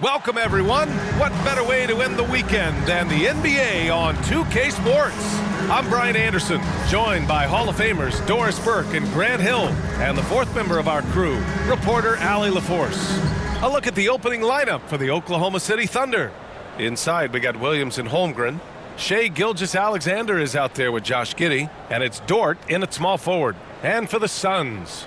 Welcome, everyone. What better way to end the weekend than the NBA on 2K Sports? I'm Brian Anderson, joined by Hall of Famers Doris Burke and Grant Hill, and the fourth member of our crew, reporter Allie LaForce. A look at the opening lineup for the Oklahoma City Thunder. Inside, we got Williams and Holmgren. Shai Gilgeous-Alexander is out there with Josh Giddey, and it's Dort in at small forward. And for the Suns,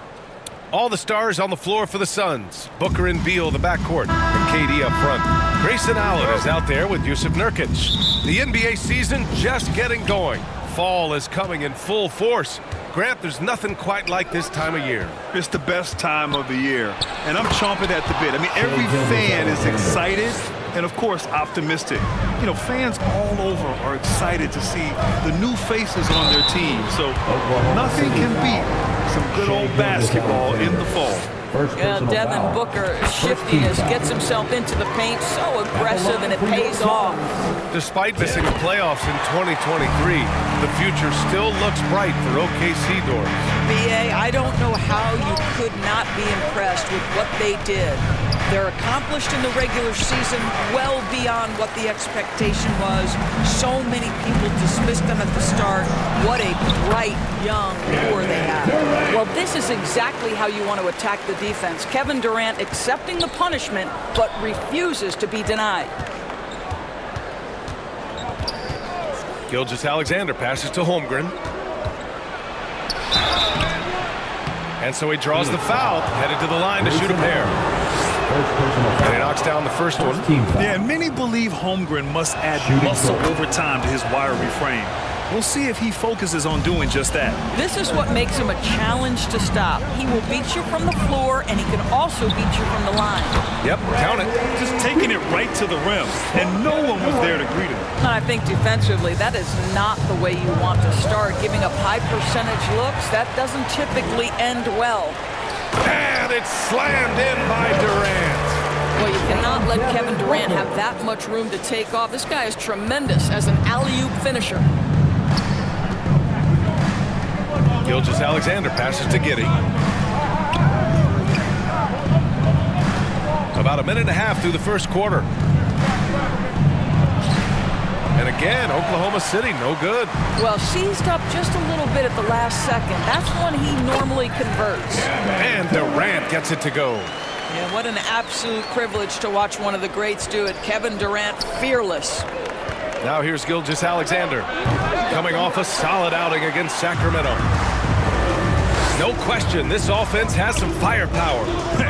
all the stars on the floor for the Suns. Booker and Beal, the backcourt, and KD up front. Grayson Allen is out there with Jusuf Nurkic. The NBA season just getting going. Fall is coming in full force. Grant, there's nothing quite like this time of year. It's the best time of the year, and I'm chomping at the bit. I mean, every fan is excited and, of course, optimistic. You know, fans all over are excited to see the new faces on their team. So nothing can beat some good old basketball in the fall. Yeah, Devin Booker, shiftiness, gets himself into the paint, so aggressive, and it pays off. Despite missing the playoffs in 2023, the future still looks bright for OKC doors. BA, I don't know how you could not be impressed with what they did. They're accomplished in the regular season well beyond what the expectation was. So many people dismissed them at the start. What a bright, young core they have. Well, this is exactly how you want to attack the defense. Kevin Durant accepting the punishment, but refuses to be denied. Gilgeous-Alexander passes to Holmgren. And so he draws the foul, headed to the line to shoot a pair. And he knocks down the first one. Yeah, and many believe Holmgren must add muscle over time to his wiry frame. We'll see if he focuses on doing just that. This is what makes him a challenge to stop. He will beat you from the floor, and he can also beat you from the line. Yep, count it. Just taking it right to the rim, and no one was there to greet him. And I think defensively, that is not the way you want to start. Giving up high percentage looks, that doesn't typically end well. And it's slammed in by Durant. Well, you cannot let Kevin Durant have that much room to take off. This guy is tremendous as an alley-oop finisher. Gilgeous-Alexander passes to Giddey. About a minute and a half through the first quarter. And again, Oklahoma City, no good. Well, seized up just a little bit at the last second. That's when he normally converts. And Durant gets it to go. Yeah, what an absolute privilege to watch one of the greats do it. Kevin Durant, fearless. Now here's Gilgeous-Alexander, coming off a solid outing against Sacramento. No question, this offense has some firepower.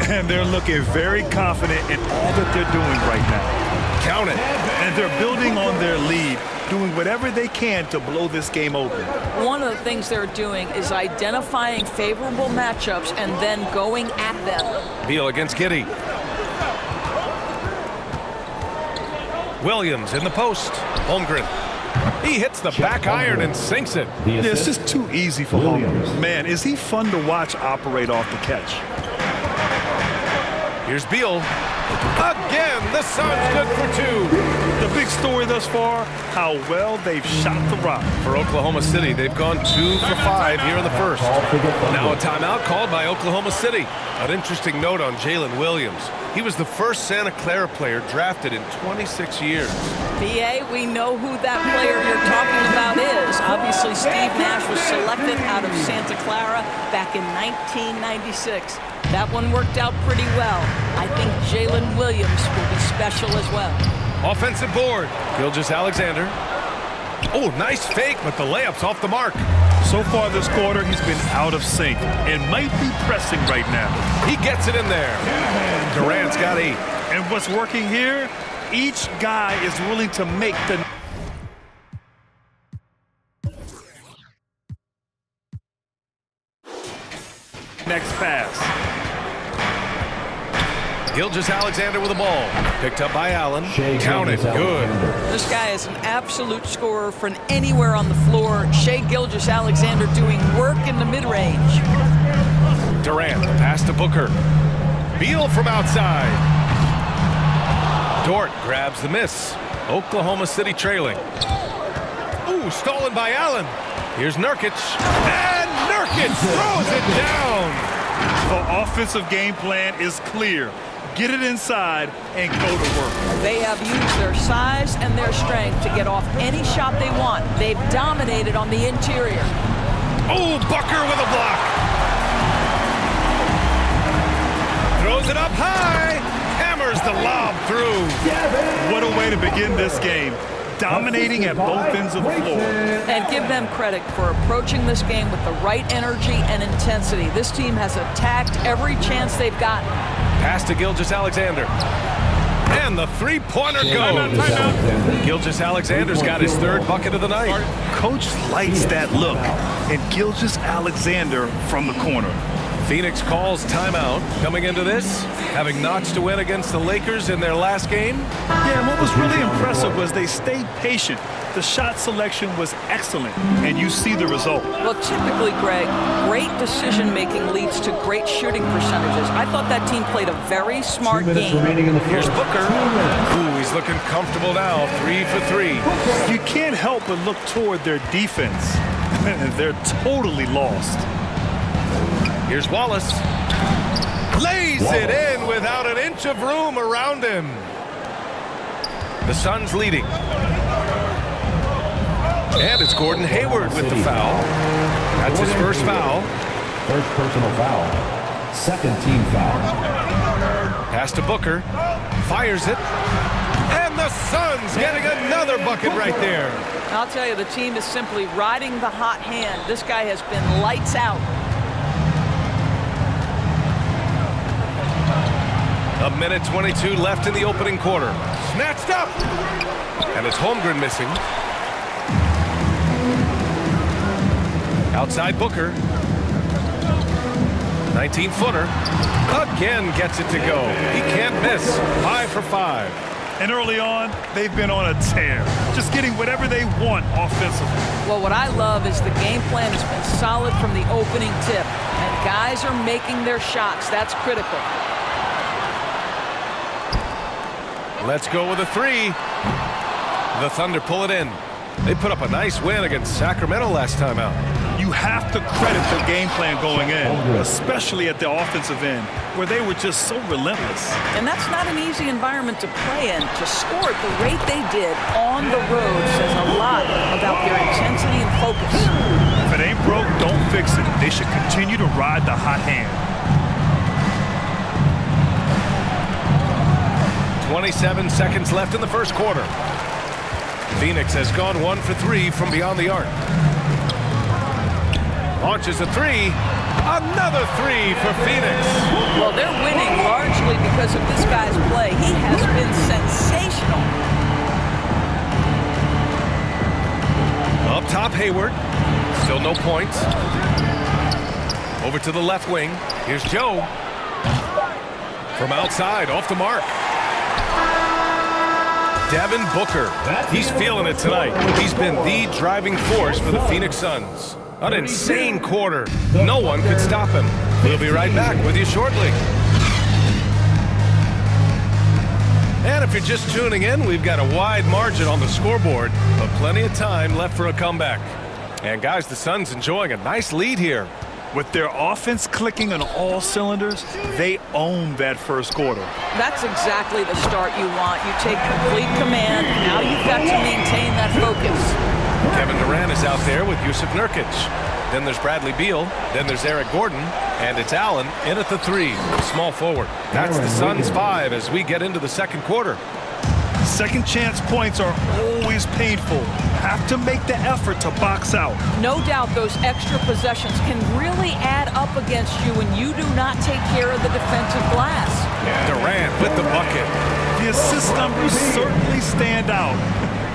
And they're looking very confident in all that they're doing right now. Count it. And they're building on their lead, doing whatever they can to blow this game open. One of the things they're doing is identifying favorable matchups and then going at them. Beal against Giddey. Williams in the post. Holmgren. He hits the back iron and sinks it. Yeah, it's just too easy for Holmgren. Man, is he fun to watch operate off the catch. Here's Beal. Again, the Suns good for two. The big story thus far, how well they've shot the rock. For Oklahoma City, they've gone 2 for 5 here in the first. Now a timeout called by Oklahoma City. An interesting note on Jalen Williams. He was the first Santa Clara player drafted in 26 years. BA, we know who that player you're talking about is. Obviously, Steve Nash was selected out of Santa Clara back in 1996. That one worked out pretty well. I think Jalen Williams will be special as well. Offensive board. Gilgeous-Alexander. Oh, nice fake, but the layup's off the mark. So far this quarter, he's been out of sync and might be pressing right now. He gets it in there. Durant's got 8. And what's working here, each guy is willing to make the next pass. Gilgeous-Alexander with the ball. Picked up by Allen. Count it. Good. This guy is an absolute scorer from anywhere on the floor. Shai Gilgeous-Alexander doing work in the mid-range. Durant, the pass to Booker. Beal from outside. Dort grabs the miss. Oklahoma City trailing. Ooh, stolen by Allen. Here's Nurkic. And Nurkic throws it down. The offensive game plan is clear. get it inside, and go to work. They have used their size and their strength to get off any shot they want. They've dominated on the interior. Oh, Booker with a block. Throws it up high. Hammers the lob through. What a way to begin this game. Dominating at both ends of the floor. And give them credit for approaching this game with the right energy and intensity. This team has attacked every chance they've gotten. Pass to Gilgeous-Alexander. And the three-pointer goes. Gilgeous-Alexander's got his third bucket of the night. Coach likes that look. And Gilgeous-Alexander from the corner. Phoenix calls timeout coming into this, having notched a win against the Lakers in their last game. Yeah, and what was really impressive was they stayed patient. The shot selection was excellent, and you see the result. Well, typically, Greg, great decision-making leads to great shooting percentages. I thought that team played a very smart game. Here's Booker. Ooh, he's looking comfortable now, 3 for 3. You can't help but look toward their defense. They're totally lost. Here's Wallace. Lays it in without an inch of room around him. The Suns leading. And it's Gordon Hayward with the foul. That's his first foul. First personal foul. Second team foul. Pass to Booker. Fires it. And the Suns getting another bucket right there. I'll tell you, the team is simply riding the hot hand. This guy has been lights out. A minute 22 left in the opening quarter. Snatched up. And it's Holmgren missing. Outside Booker. 19-footer. Again gets it to go. He can't miss. 5 for 5. And early on, they've been on a tear. Just getting whatever they want offensively. Well, what I love is the game plan has been solid from the opening tip. And guys are making their shots. That's critical. Let's go with a 3. The Thunder pull it in. They put up a nice win against Sacramento last time out. You have to credit the game plan going in, especially at the offensive end, where they were just so relentless. And that's not an easy environment to play in. To score at the rate they did on the road says a lot about their intensity and focus. If it ain't broke, don't fix it. They should continue to ride the hot hand. 27 seconds left in the first quarter. Phoenix has gone 1 for 3 from beyond the arc. Launches a 3. Another 3 for Phoenix. Well, they're winning largely because of this guy's play. He has been sensational. Up top, Hayward. Still no points. Over to the left wing. Here's Joe. From outside, off the mark. Devin Booker. He's feeling it tonight. He's been the driving force for the Phoenix Suns. An insane quarter. No one could stop him. We'll be right back with you shortly. And if you're just tuning in, we've got a wide margin on the scoreboard, but plenty of time left for a comeback. And guys, the Suns enjoying a nice lead here. With their offense clicking on all cylinders, they own that first quarter. That's exactly the start you want. You take complete command. Now you've got to maintain that focus. Kevin Durant is out there with Jusuf Nurkic. Then there's Bradley Beal. Then there's Eric Gordon. And it's Allen in at the 3, small forward. That's the Suns' 5 as we get into the second quarter. Second chance points are always painful. Have to make the effort to box out. No doubt those extra possessions can really add up against you when you do not take care of the defensive glass. Durant with the bucket. The assist numbers certainly stand out.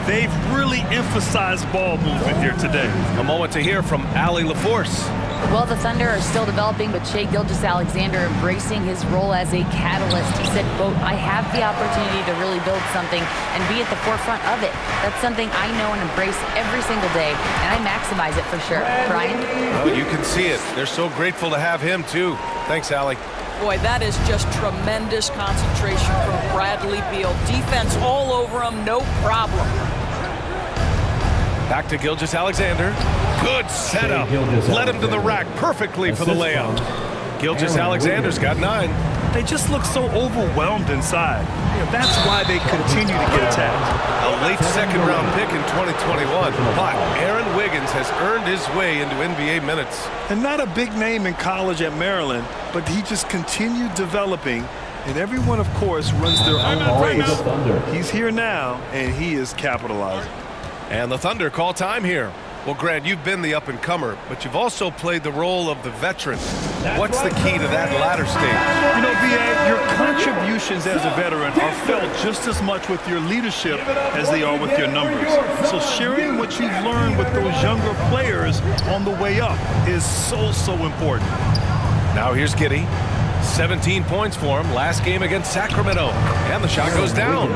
They've really emphasized ball movement here today. A moment to hear from Allie LaForce. Well, the Thunder are still developing, but Shai Gilgeous-Alexander embracing his role as a catalyst. He said, quote, I have the opportunity to really build something and be at the forefront of it. That's something I know and embrace every single day, and I maximize it for sure. Brian? Oh, you can see it. They're so grateful to have him, too. Thanks, Allie. Boy, that is just tremendous concentration from Bradley Beal. Defense all over him, no problem. Back to Gilgeous-Alexander. Good setup. Led him to the rack perfectly for the layup. Gilgeous-Alexander's got 9. they just look so overwhelmed inside. That's why they continue to get attacked. A late second-round pick in 2021, but Aaron Wiggins has earned his way into NBA minutes. And not a big name in college at Maryland, but he just continued developing. And everyone, of course, runs their own race. He's here now, and he is capitalizing. And the Thunder call time here. Well, Grant, you've been the up-and-comer, but you've also played the role of the veteran. What's the key to that latter stage? You know, B.A., your contributions as a veteran are felt just as much with your leadership as they are with your numbers. So sharing what you've learned with those younger players on the way up is so important. Now here's Giddey. 17 points for him last game against Sacramento. And the shot goes down.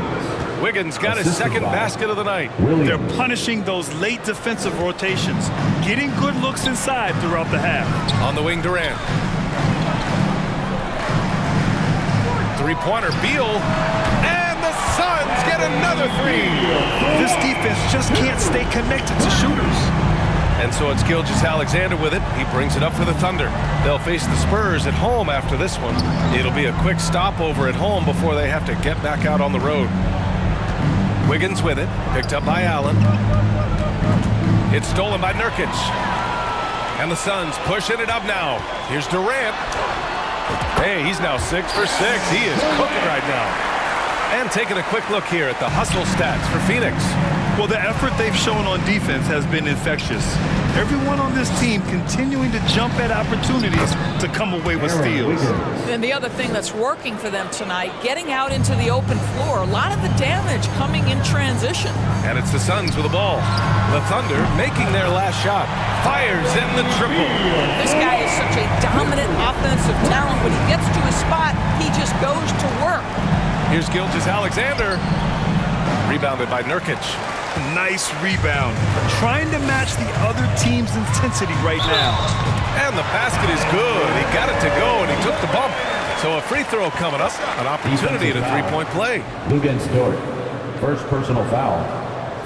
Wiggins got his second basket of the night. They're punishing those late defensive rotations, getting good looks inside throughout the half. On the wing, Durant. Three-pointer, Beal. And the Suns get another three. This defense just can't stay connected to shooters. And so it's Gilgeous-Alexander with it. He brings it up for the Thunder. They'll face the Spurs at home after this one. It'll be a quick stopover at home before they have to get back out on the road. Wiggins with it, picked up by Allen. It's stolen by Nurkic. And the Suns pushing it up now. Here's Durant. Hey, he's now 6 for 6. He is cooking right now. And taking a quick look here at the hustle stats for Phoenix. Well, the effort they've shown on defense has been infectious. Everyone on this team continuing to jump at opportunities to come away with steals. And the other thing that's working for them tonight, getting out into the open floor. A lot of the damage coming in transition. And it's the Suns with the ball. The Thunder making their last shot. Fires in the triple. This guy is such a dominant offensive talent. When he gets to his spot, he just goes to work. Here's Gilgeous-Alexander. Rebounded by Nurkic. Nice rebound. Trying to match the other team's intensity right now. And the basket is good. He got it to go, and he took the bump. So a free throw coming up. An opportunity at a three-point play. Luguentz Dort. First personal foul.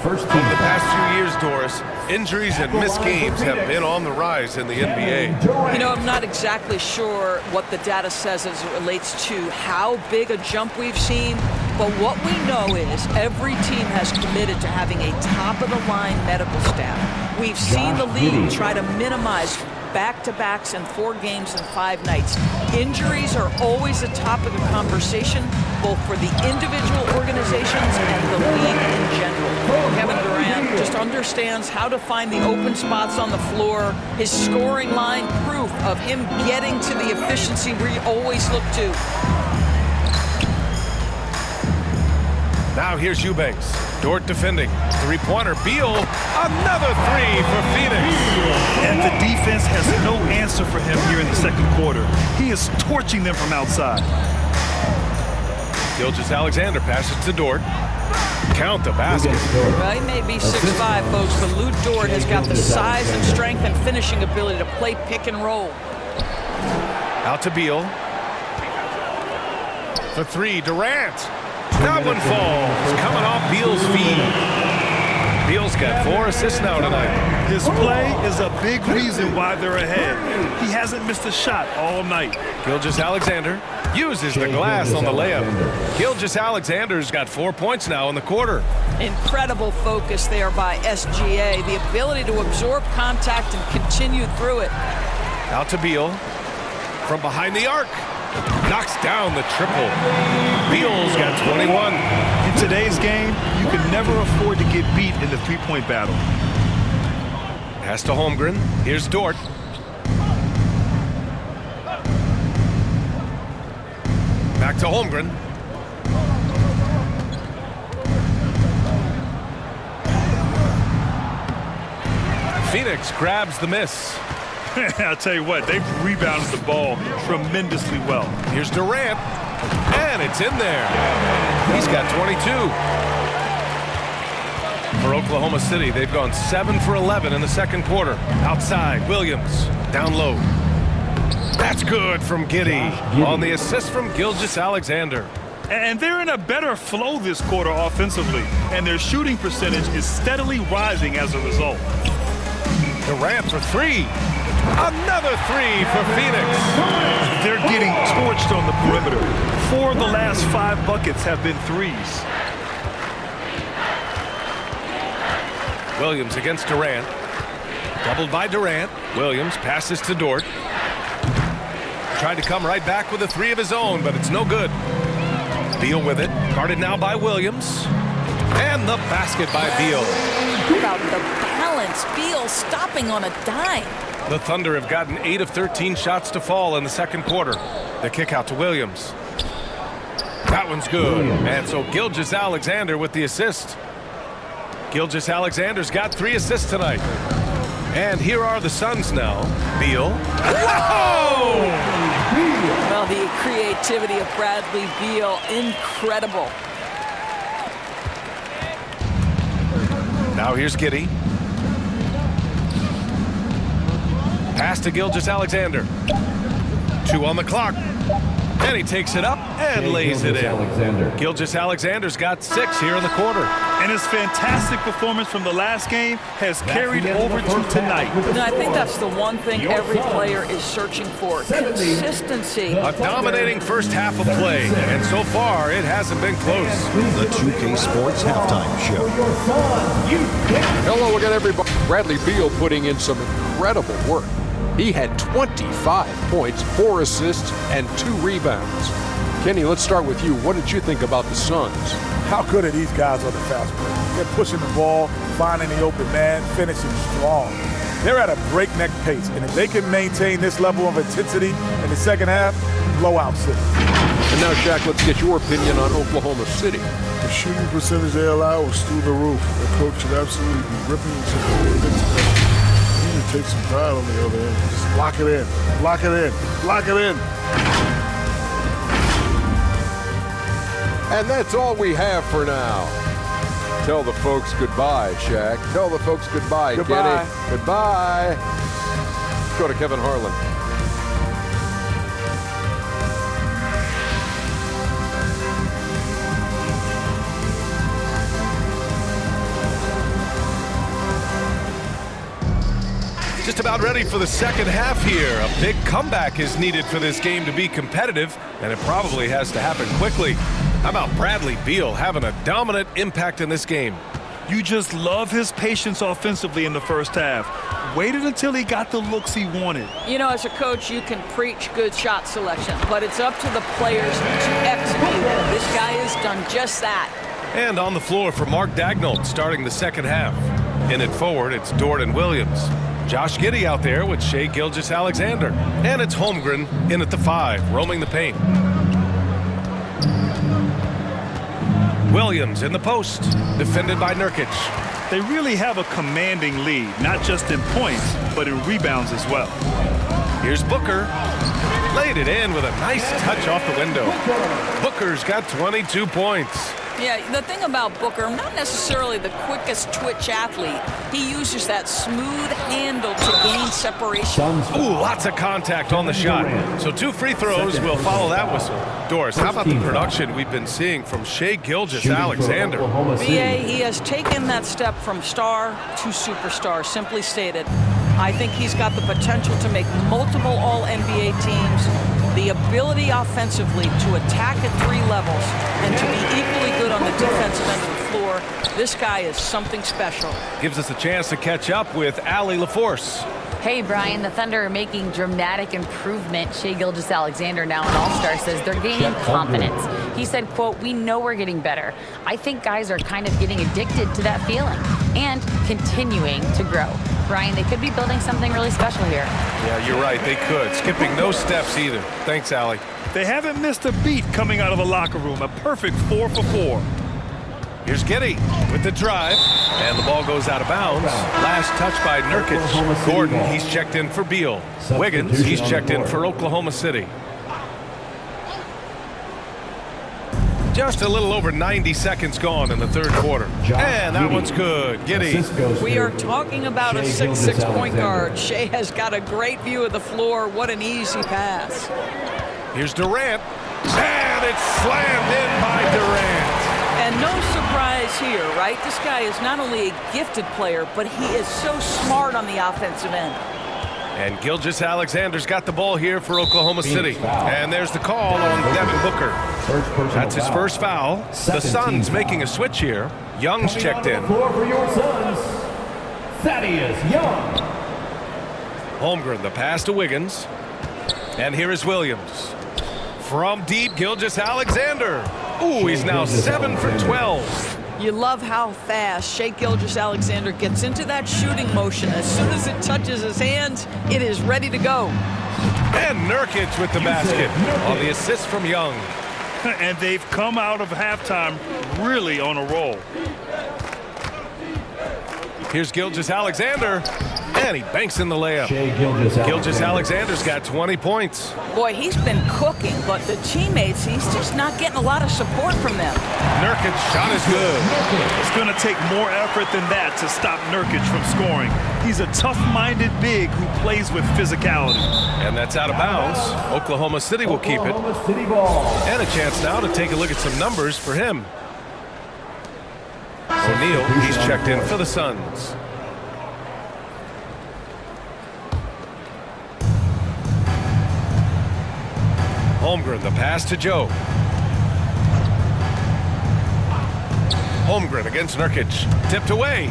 First team. Over the past few years, Doris, injuries and missed games have been on the rise in the NBA. You know, I'm not exactly sure what the data says as it relates to how big a jump we've seen. But what we know is every team has committed to having a top-of-the-line medical staff. We've seen the league try to minimize back-to-backs in 4 games and 5 nights. Injuries are always a topic of conversation, both for the individual organizations and the league in general. Kevin Durant just understands how to find the open spots on the floor. His scoring line, proof of him getting to the efficiency we always look to. Now here's Eubanks. Dort defending. Three-pointer. Beal. Another three for Phoenix. And the defense has no answer for him here in the second quarter. He is torching them from outside. Gilgeous-Alexander passes to Dort. Count the basket. Well, he may be 6'5", folks, but Lou Dort has got the size and strength and finishing ability to play pick and roll. Out to Beal. For three, Durant. That one falls. Coming off Beal's feet. Beal's got 4 assists now tonight. His play is a big reason why they're ahead. He hasn't missed a shot all night. Gilgeous-Alexander uses the glass on the layup. Gilgeous-Alexander's got 4 points now in the quarter. Incredible focus there by SGA. The ability to absorb contact and continue through it. Out to Beal. From behind the arc. Knocks down the triple. Beal's got 21. In today's game, you can never afford to get beat in the three-point battle. Pass to Holmgren. Here's Dort. Back to Holmgren. Phoenix grabs the miss. I'll tell you what, they've rebounded the ball tremendously well. Here's Durant, and it's in there. He's got 22. For Oklahoma City, they've gone 7 for 11 in the second quarter. Outside, Williams, down low. That's good from Giddey on the assist from Gilgeous-Alexander. And they're in a better flow this quarter offensively, and their shooting percentage is steadily rising as a result. Durant for three. Another three for Phoenix. They're getting torched on the perimeter. 4 of the last 5 buckets have been threes. Williams against Durant. Doubled by Durant. Williams passes to Dort. Tried to come right back with a 3 of his own, but it's no good. Beal with it. Guarded now by Williams. And the basket by Beal. About the balance. Beal stopping on a dime. The Thunder have gotten 8 of 13 shots to fall in the second quarter. The kick out to Williams. That one's good. And so Gilgeous-Alexander with the assist. Gilgeous-Alexander's got 3 assists tonight. And here are the Suns now. Beal. Whoa! Well, the creativity of Bradley Beal, incredible. Now here's Giddey. Pass to Gilgeous-Alexander. 2 on the clock. And he takes it up and lays it in. Gilgeous-Alexander's got 6 here in the quarter. And his fantastic performance from the last game has carried over to tonight. And I think that's the one thing every player is searching for. Consistency. A dominating first half of play. And so far, it hasn't been close. The 2K Sports Halftime Show. Hello again, everybody. Bradley Beal putting in some incredible work. He had 25 points, 4 assists, and 2 rebounds. Kenny, let's start with you. What did you think about the Suns? How good are these guys on the fast break? They're pushing the ball, finding the open man, finishing strong. They're at a breakneck pace, and if they can maintain this level of intensity in the second half, blowout city. And now, Shaq, let's get your opinion on Oklahoma City. The shooting percentage they allow was through the roof. The coach should absolutely be ripping each other. Take some pride on the other end. Just lock it in. Lock it in. Lock it in. And that's all we have for now. Tell the folks goodbye, Shaq. Tell the folks goodbye, Goodbye. Kenny. Goodbye. Let's go to Kevin Harlan. Just about ready for the second half here. A big comeback is needed for this game to be competitive, and it probably has to happen quickly. How about Bradley Beal having a dominant impact in this game? You just love his patience offensively in the first half. Waited until he got the looks he wanted. You know, as a coach, you can preach good shot selection, but it's up to the players to execute. This guy has done just that. And on the floor for Mark Daigneault starting the second half. In it forward, it's Dort and Williams. Josh Giddey out there with Shai Gilgeous-Alexander. And it's Holmgren in at the 5, roaming the paint. Williams in the post, defended by Nurkic. They really have a commanding lead, not just in points, but in rebounds as well. Here's Booker. Laid it in with a nice touch off the window. Booker's got 22 points. Yeah, the thing about Booker, not necessarily the quickest twitch athlete. He uses that smooth handle to gain separation. Ooh, lots of contact on the shot. So 2 free throws will follow that whistle. Doris, how about the production we've been seeing from Shai Gilgeous-Alexander? BA, he has taken that step from star to superstar, simply stated. I think he's got the potential to make multiple All-NBA teams, the ability offensively to attack at 3 levels, and to be equally good on the defensive end of the floor. This guy is something special. Gives us a chance to catch up with Allie LaForce. Hey, Brian, the Thunder are making dramatic improvement. Shai Gilgeous-Alexander, now an all-star, says they're gaining confidence. He said, quote, "We know we're getting better. I think guys are kind of getting addicted to that feeling and continuing to grow." Brian, they could be building something really special here. Yeah, you're right. They could. Skipping no steps either. Thanks, Allie. They haven't missed a beat coming out of the locker room. A perfect 4 for 4. Here's Giddey with the drive, and the ball goes out of bounds. Last touch by Nurkic. Gordon, he's checked in for Beal. Wiggins, he's checked in for Oklahoma City. Just a little over 90 seconds gone in the third quarter. And that one's good. Giddey. We are talking about a 6'6" point guard. Shai has got a great view of the floor. What an easy pass. Here's Durant. And it's slammed in by Durant. And no surprise here, right? This guy is not only a gifted player, but he is so smart on the offensive end. And Gilgeous-Alexander's got the ball here for Oklahoma City. And there's the call on Devin Booker. That's his first foul. The Suns making a switch here. Young's checked in. For your Suns, Thaddeus Young. Holmgren, the pass to Wiggins. And here is Williams. From deep, Gilgeous-Alexander. Ooh, he's now 7 for 12. You love how fast Shai Gilgeous-Alexander gets into that shooting motion. As soon as it touches his hands, it is ready to go. And Nurkic with the basket on the assist from Young. And they've come out of halftime really on a roll. Here's Gilgeous-Alexander, and he banks in the layup. Gilgeous-Alexander's got 20 points. Boy, he's been cooking, but the teammates, he's just not getting a lot of support from them. Nurkic's shot is good. It's going to take more effort than that to stop Nurkic from scoring. He's a tough-minded big who plays with physicality. And that's out of bounds. Oklahoma City will keep it. And a chance now to take a look at some numbers for him. O'Neal, he's checked in for the Suns. Holmgren, the pass to Joe. Holmgren against Nurkic. Tipped away.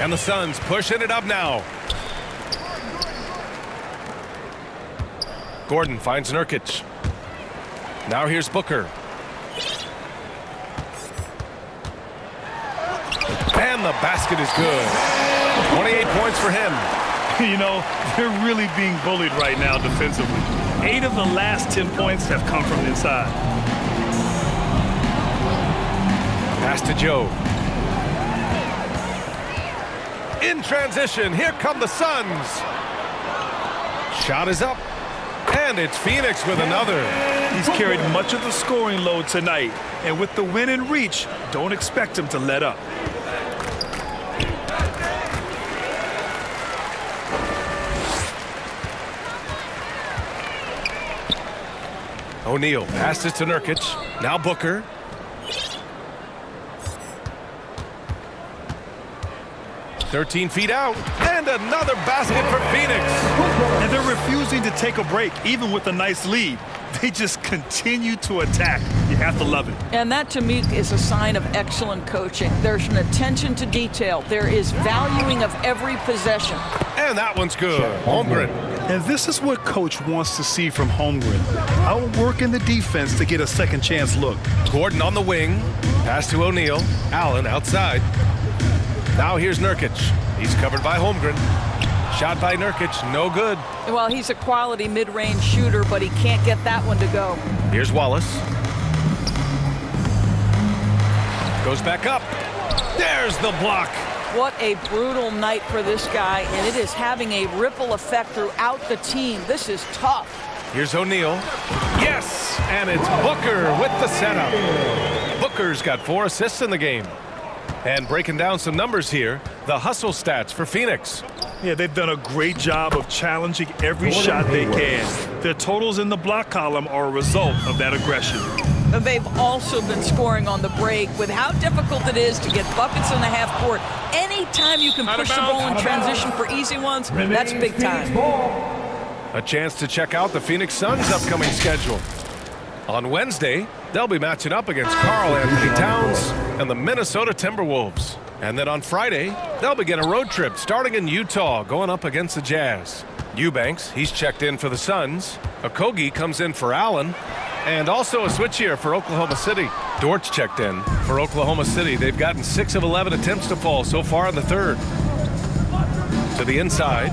And the Suns pushing it up now. Gordon finds Nurkic. Now here's Booker. And the basket is good. 28 points for him. You know, they're really being bullied right now defensively. 8 of the last 10 points have come from inside. Pass to Joe. In transition, here come the Suns. Shot is up. And it's Phoenix with another. He's carried much of the scoring load tonight. And with the win in reach, don't expect him to let up. O'Neal passes to Nurkic. Now Booker. "13 feet out, and another basket for Phoenix." And they're refusing to take a break, even with a nice lead. They just continue to attack. You have to love it. And that, to me, is a sign of excellent coaching. There's an attention to detail. There is valuing of every possession. And that one's good. Holmgren. And this is what Coach wants to see from Holmgren. Outworking the defense to get a second chance look. Gordon on the wing. Pass to O'Neal. Allen outside. Now here's Nurkic. He's covered by Holmgren. Shot by Nurkic, no good. Well, he's a quality mid-range shooter, but he can't get that one to go. Here's Wallace. Goes back up. There's the block. What a brutal night for this guy, and it is having a ripple effect throughout the team. This is tough. Here's O'Neal. Yes, and it's Booker with the setup. Booker's got 4 assists in the game. And breaking down some numbers here, the hustle stats for Phoenix. Yeah, they've done a great job of challenging every shot they can. Their totals in the block column are a result of that aggression. They've also been scoring on the break. With how difficult it is to get buckets in the half court, anytime you can push the ball in transition for easy ones, that's big time. A chance to check out the Phoenix Suns' upcoming schedule. On Wednesday, they'll be matching up against Karl Anthony Towns and the Minnesota Timberwolves. And then on Friday, they'll begin a road trip starting in Utah, going up against the Jazz. Eubanks, he's checked in for the Suns. Okogie comes in for Allen. And also a switch here for Oklahoma City. Dort's checked in for Oklahoma City. They've gotten 6 of 11 attempts to fall so far in the third. To the inside.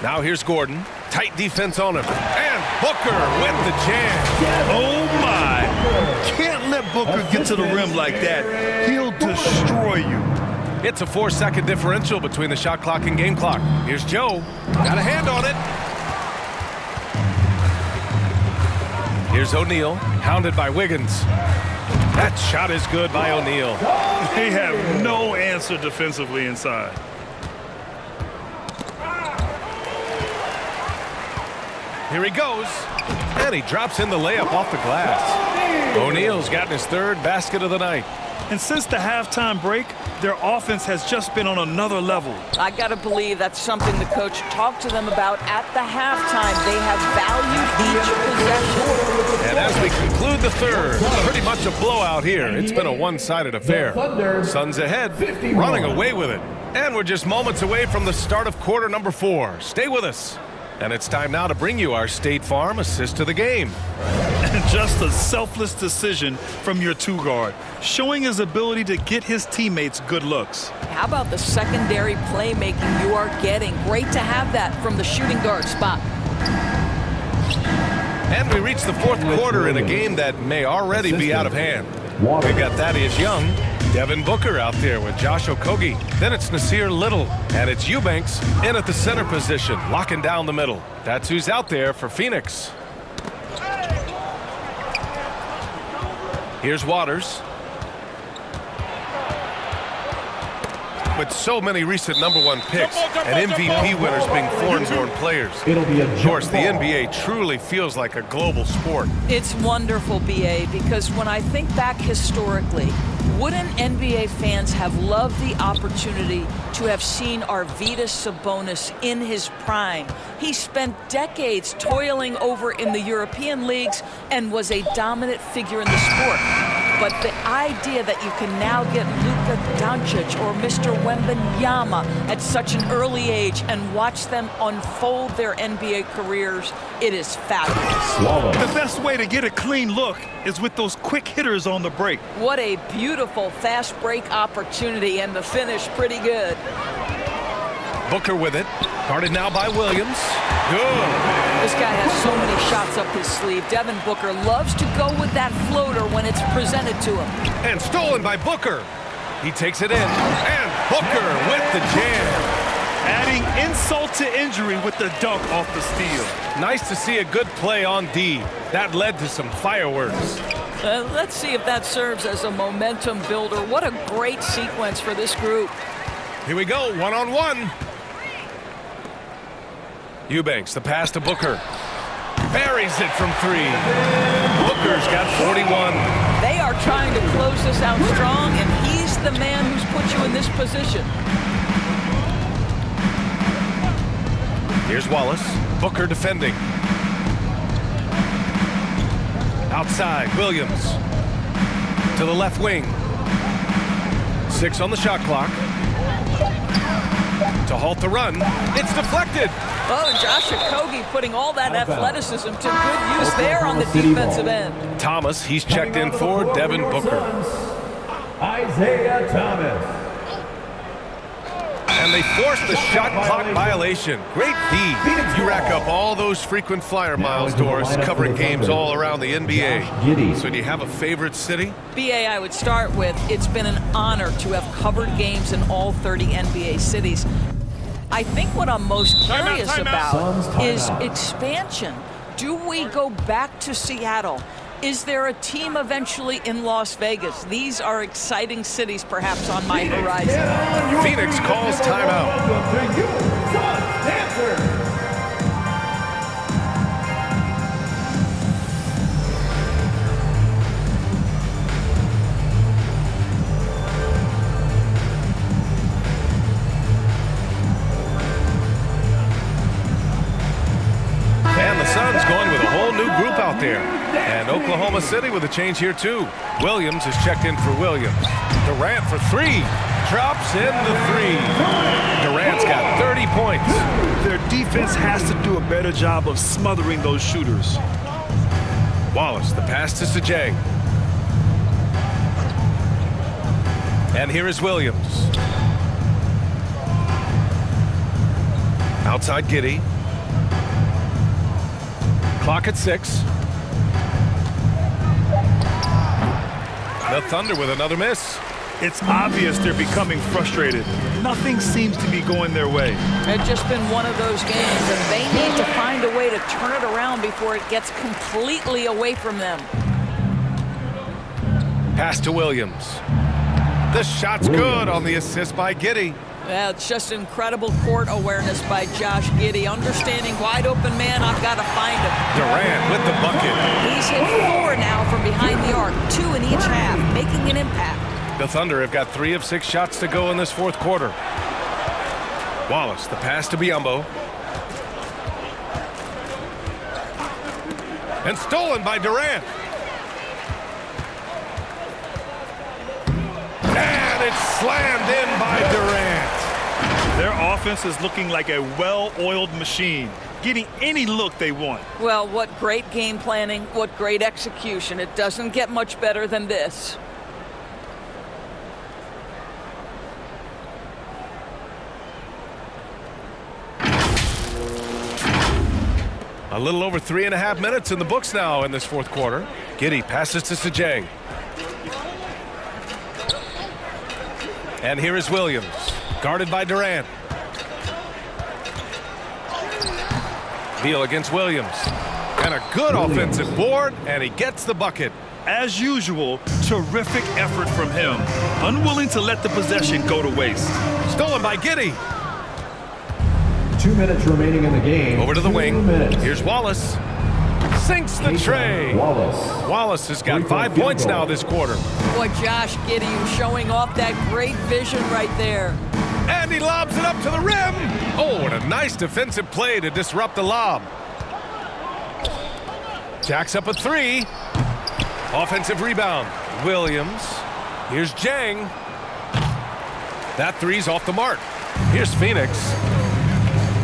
Now here's Gordon. Tight defense on him. And Booker with the jam. Oh, my. Can't let Booker get to the rim like that. He'll destroy you. It's a 4-second differential between the shot clock and game clock. Here's Joe. Got a hand on it. Here's O'Neal, hounded by Wiggins. That shot is good by O'Neal. They have no answer defensively inside. Here he goes. And he drops in the layup off the glass. O'Neal's gotten his third basket of the night. And since the halftime break, their offense has just been on another level. I got to believe that's something the coach talked to them about at the halftime. They have valued each possession. And as we conclude the third, pretty much a blowout here. It's been a one-sided affair. Suns ahead, running away with it. And we're just moments away from the start of quarter number 4. Stay with us. And it's time now to bring you our State Farm assist to the game. And just a selfless decision from your two-guard, showing his ability to get his teammates good looks. How about the secondary playmaking you are getting? Great to have that from the shooting guard spot. And we reach the fourth quarter in a game that may already be out of hand. We've got Thaddeus Young, Devin Booker out there with Josh Okogie. Then it's Nasir Little, and it's Eubanks in at the center position, locking down the middle. That's who's out there for Phoenix. Here's Waters. With so many recent #1 picks and MVP winners being foreign-born players. Of course, the NBA truly feels like a global sport. It's wonderful, BA, because when I think back historically, wouldn't NBA fans have loved the opportunity to have seen Arvydas Sabonis in his prime? He spent decades toiling over in the European leagues and was a dominant figure in the sport. But the idea that you can now get Luka Doncic or Mr. Wembanyama at such an early age and watch them unfold their NBA careers, it is fabulous. The best way to get a clean look is with those quick hitters on the break. What a beautiful fast break opportunity, and the finish pretty good. Booker with it. Guarded now by Williams. Good. This guy has so many shots up his sleeve. Devin Booker loves to go with that floater when it's presented to him. And stolen by Booker. He takes it in. And Booker with the jam. Adding insult to injury with the dunk off the steal. Nice to see a good play on D. That led to some fireworks. Let's see if that serves as a momentum builder. What a great sequence for this group. Here we go, one-on-one. Eubanks, the pass to Booker. Buries it from 3. Booker's got 41. They are trying to close this out strong, and he's the man who's put you in this position. Here's Wallace. Booker defending. Outside, Williams. To the left wing. 6 on the shot clock. To halt the run. It's deflected. Oh, and Josh Okogie putting all that athleticism to good use there on the defensive end. Thomas, he's checked in for Devin Booker. Isaiah Thomas. And they force the shot clock violation. Great D. You rack up all those frequent flyer miles, Doris, covering games all around the NBA. So do you have a favorite city? BA, I would start with, it's been an honor to have covered games in all 30 NBA cities. I think what I'm most curious about is expansion. Do we go back to Seattle? Is there a team eventually in Las Vegas? These are exciting cities perhaps on my horizon. Phoenix calls timeout. And the Suns going with a whole new group out there. And Oklahoma City with a change here too. Williams is checked in for Williams. Durant for 3. Drops in the 3. Durant's got 30 points. Their defense has to do a better job of smothering those shooters. Wallace, the pass to Sajay. And here is Williams. Outside Giddey. Clock at 6. The Thunder with another miss. It's obvious they're becoming frustrated. Nothing seems to be going their way. It's just been one of those games, and they need to find a way to turn it around before it gets completely away from them. Pass to Williams. The shot's good on the assist by Giddey. Well, it's just incredible court awareness by Josh Giddey. Understanding wide open man, I've got to find him. Durant with the bucket. He's hit 4 now from behind the arc, 2 in each half, making an impact. The Thunder have got 3 of 6 shots to go in this fourth quarter. Wallace, the pass to Biyombo. And stolen by Durant. And it's slammed in by Durant. Their offense is looking like a well-oiled machine, getting any look they want. Well, what great game planning, what great execution. It doesn't get much better than this. A little over 3.5 minutes in the books now in this fourth quarter. Giddey passes to Sajang. And here is Williams, guarded by Durant. Beal against Williams. And a good offensive board, and he gets the bucket. As usual, terrific effort from him. Unwilling to let the possession go to waste. Stolen by Giddey. 2 minutes remaining in the game. Over to the 2 wing. minutes. Here's Wallace. Sinks the tray. Wallace has got 5 points now this quarter. Boy, Josh Giddey showing off that great vision right there. And he lobs it up to the rim. Oh, and a nice defensive play to disrupt the lob. Jacks up a 3. Offensive rebound. Williams. Here's Jang. That 3's off the mark. Here's Phoenix.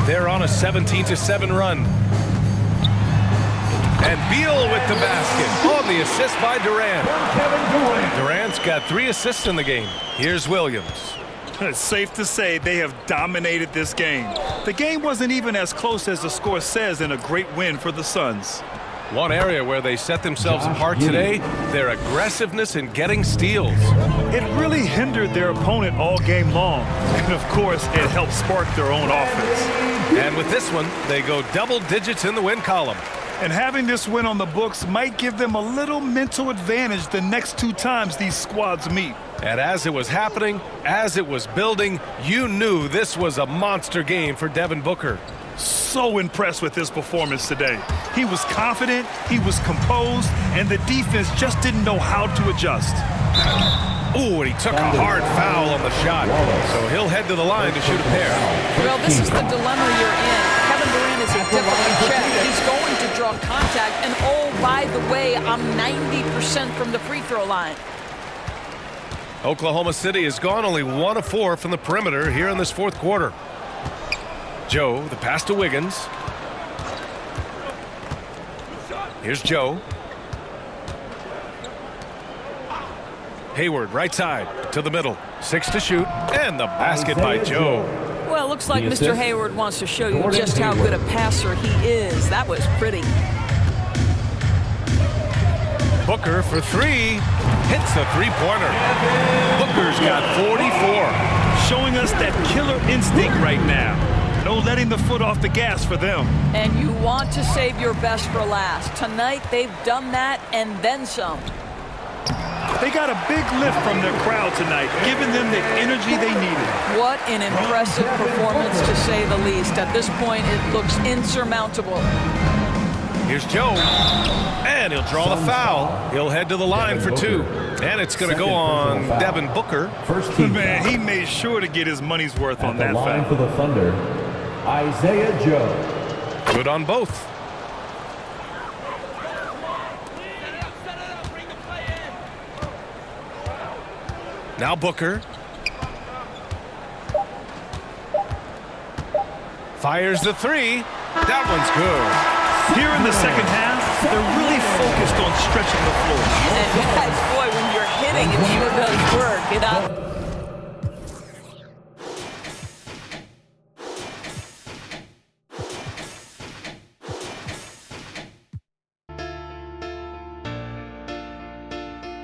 They're on a 17-7 run. And Beal with the basket on the assist by Durant. Durant's got 3 assists in the game. Here's Williams. It's safe to say they have dominated this game. The game wasn't even as close as the score says in a great win for the Suns. One area where they set themselves apart today, their aggressiveness in getting steals. It really hindered their opponent all game long. And of course, it helped spark their own offense. And with this one, they go double digits in the win column. And having this win on the books might give them a little mental advantage the next 2 times these squads meet. And as it was happening, as it was building, you knew this was a monster game for Devin Booker. So impressed with his performance today. He was confident, he was composed, and the defense just didn't know how to adjust. Ooh, and he took a hard foul on the shot. So he'll head to the line to shoot a pair. Well, this is the dilemma you're in. Kevin Durant is a difficult check. He's going to draw contact. And oh, by the way, I'm 90% from the free throw line. Oklahoma City has gone only 1 of 4 from the perimeter here in this fourth quarter. Joe, the pass to Wiggins. Here's Joe. Hayward, right side, to the middle. 6 to shoot, and the basket by Joe. Well, it looks like Mr. Hayward wants to show you just how good a passer he is. That was pretty. Booker for 3. Hits a 3-pointer. Booker's got 44. Showing us that killer instinct right now. No letting the foot off the gas for them. And you want to save your best for last. Tonight, they've done that and then some. They got a big lift from their crowd tonight, giving them the energy they needed. What an impressive performance, to say the least. At this point, it looks insurmountable. Here's Joe. And he'll draw the foul. He'll head to the line for 2. And it's going to go on Devin Booker. First team. Man, he made sure to get his money's worth on that line foul. for the Thunder, Isaiah Joe. Good on both. Now Booker. Fires the 3. That one's good. Here in the second half, they're really focused on stretching the floor. And guys, boy, when you're hitting, it sure does work.